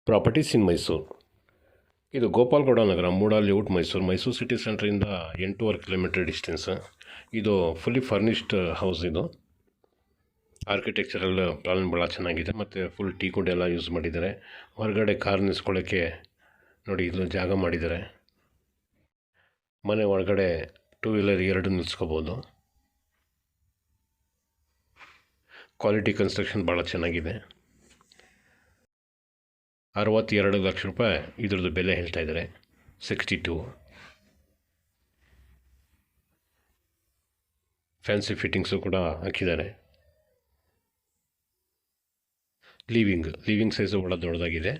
Properties in Mysuru. ಇದು Gopalagowda Nagar, MUDA layout, Mysuru city ಸೆಂಟ್ರಿಂದ 8.5 kilometre distance. ಇದು ಫುಲ್ಲಿ ಫರ್ನಿಷ್ಡ್ ಹೌಸ್. ಇದು ಆರ್ಕಿಟೆಕ್ಚರಲ್ ಪ್ಲಾನ್ ಭಾಳ ಚೆನ್ನಾಗಿದೆ ಮತ್ತು ಫುಲ್ ಟೀ ಕುಡ್ ಎಲ್ಲ ಯೂಸ್ ಮಾಡಿದ್ದಾರೆ. ಹೊರಗಡೆ ಕಾರ್ ನಿಲ್ಲಿಸ್ಕೊಳ್ಳೋಕ್ಕೆ ನೋಡಿ ಇದು ಜಾಗ ಮಾಡಿದ್ದಾರೆ. ಮನೆ ಒಳಗಡೆ 2 ವೀಲರ್ 2 ನಿಲ್ಲಿಸ್ಕೋಬೋದು. ಕ್ವಾಲಿಟಿ ಕನ್ಸ್ಟ್ರಕ್ಷನ್ ಭಾಳ ಚೆನ್ನಾಗಿದೆ. 62 ಲಕ್ಷ ರೂಪಾಯಿ ಇದ್ರದ್ದು ಬೆಲೆ ಹೇಳ್ತಾ ಇದ್ದಾರೆ. 62. ಫ್ಯಾನ್ಸಿ ಫಿಟ್ಟಿಂಗ್ಸು ಕೂಡ ಹಾಕಿದ್ದಾರೆ. ಲಿವಿಂಗ್ ಸೈಜು ಭಾಳ ದೊಡ್ಡದಾಗಿದೆ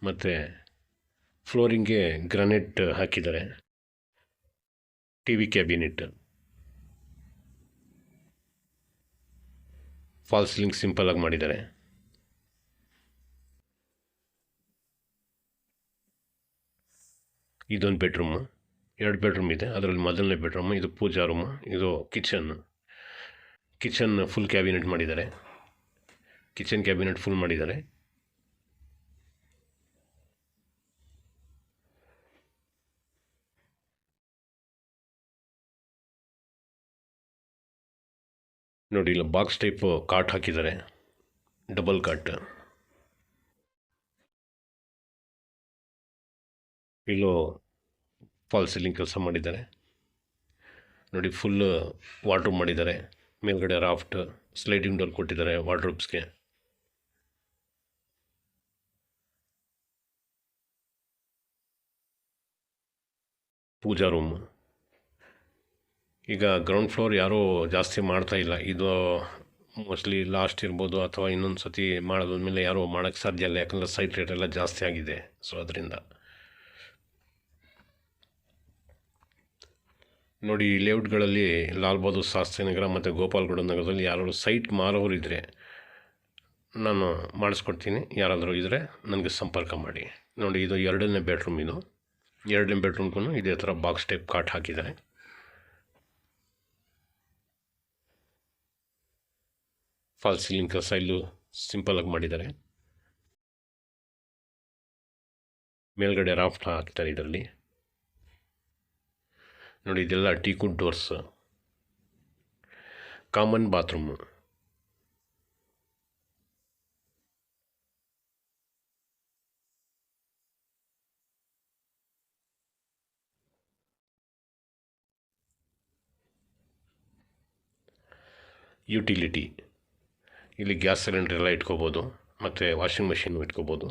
ಮತ್ತು ಫ್ಲೋರಿಂಗ್ಗೆ ಗ್ರಾನೈಟ್ ಹಾಕಿದ್ದಾರೆ. TV ಕ್ಯಾಬಿನೆಟ್, ಫಾಲ್ ಸೀಲಿಂಗ್ ಸಿಂಪಲಾಗಿ ಮಾಡಿದ್ದಾರೆ. ಇದೊಂದು ಬೆಡ್ರೂಮು, 2 ಬೆಡ್ರೂಮ್ ಇದೆ. ಅದರಲ್ಲಿ ಮೊದಲನೇ ಬೆಡ್ರೂಮು, ಇದು ಪೂಜಾ ರೂಮು, ಇದು ಕಿಚನ್ ಫುಲ್ ಕ್ಯಾಬಿನೆಟ್ ಮಾಡಿದ್ದಾರೆ. ಕಿಚನ್ ಕ್ಯಾಬಿನೆಟ್ ಫುಲ್ ಮಾಡಿದ್ದಾರೆ. ನೋಡಿ ಇಲ್ಲ ಬಾಕ್ಸ್ ಟೈಪ್ ಕಾಟ್ ಹಾಕಿದ್ದಾರೆ, ಡಬಲ್ ಕಾಟ್. ಇಲ್ಲೂ ಫಾಲ್ ಸೀಲಿಂಗ್ ಕೆಲಸ ಮಾಡಿದ್ದಾರೆ. ನೋಡಿ ಫುಲ್ ವಾರ್ಡ್ರೋಬ್ ಮಾಡಿದ್ದಾರೆ. ಮೇಲ್ಗಡೆ ರಾಫ್ಟ್, ಸ್ಲೈಡಿಂಗ್ ಡೋರ್ ಕೊಟ್ಟಿದ್ದಾರೆ ವಾರ್ಡ್ರೋಬ್ಸ್ಗೆ. ಪೂಜಾ ರೂಮ್. ಈಗ ಗ್ರೌಂಡ್ ಫ್ಲೋರ್ ಯಾರೂ ಜಾಸ್ತಿ ಮಾಡ್ತಾ ಇಲ್ಲ. ಇದು ಮೋಸ್ಟ್ಲಿ ಲಾಸ್ಟ್ ಇರ್ಬೋದು ಅಥವಾ ಇನ್ನೊಂದು ಸತಿ ಮಾಡೋದ್ಮೇಲೆ ಯಾರೂ ಮಾಡೋಕ್ಕೆ ಸಾಧ್ಯ ಇಲ್ಲ, ಯಾಕಂದರೆ ಸೈಟ್ ರೇಟ್ ಎಲ್ಲ ಜಾಸ್ತಿ ಆಗಿದೆ. ಸೊ ಅದರಿಂದ ನೋಡಿ ಈ ಲೇಔಟ್ಗಳಲ್ಲಿ ಲಾಲ್ ಬಹದ್ದೂರ್ ಶಾಸ್ತ್ರಿ ನಗರ ಮತ್ತು ಗೋಪಾಲಗೌಡ ನಗರದಲ್ಲಿ ಯಾರಾದರೂ ಸೈಟ್ ಮಾರೋರಿದ್ದರೆ ನಾನು ಮಾಡಿಸ್ಕೊಡ್ತೀನಿ. ಯಾರಾದರೂ ಇದ್ದರೆ ನನಗೆ ಸಂಪರ್ಕ ಮಾಡಿ. ನೋಡಿ ಇದು 2ನೇ ಬೆಡ್ರೂಮ್. ಇದು 2ನೇ ಬೆಡ್ರೂಮ್ಗೂ ಇದೇ ಥರ ಬಾಕ್ಸ್ ಟೈಪ್ ಕಾಟ್ ಹಾಕಿದ್ದಾರೆ. ಫಾಲ್ ಸೀಲಿಂಗ್ ಕೆಲಸ ಇಲ್ಲೂ ಸಿಂಪಲಾಗಿ ಮಾಡಿದ್ದಾರೆ. ಮೇಲ್ಗಡೆ ರಾಫ್ಟ್ ಹಾಕ್ತಾರೆ ಇದರಲ್ಲಿ. ನೋಡಿ ಇದೆಲ್ಲ ಟೀಕುಡ್ ಡೋರ್ಸ್. Common bathroom. ಯುಟಿಲಿಟಿ, ಇಲ್ಲಿ ಗ್ಯಾಸ್ ಸಿಲಿಂಡರ್ ಎಲ್ಲ ಇಟ್ಕೋಬೋದು ಮತ್ತು ವಾಷಿಂಗ್ ಮೆಷಿನ್ ಇಟ್ಕೋಬೋದು.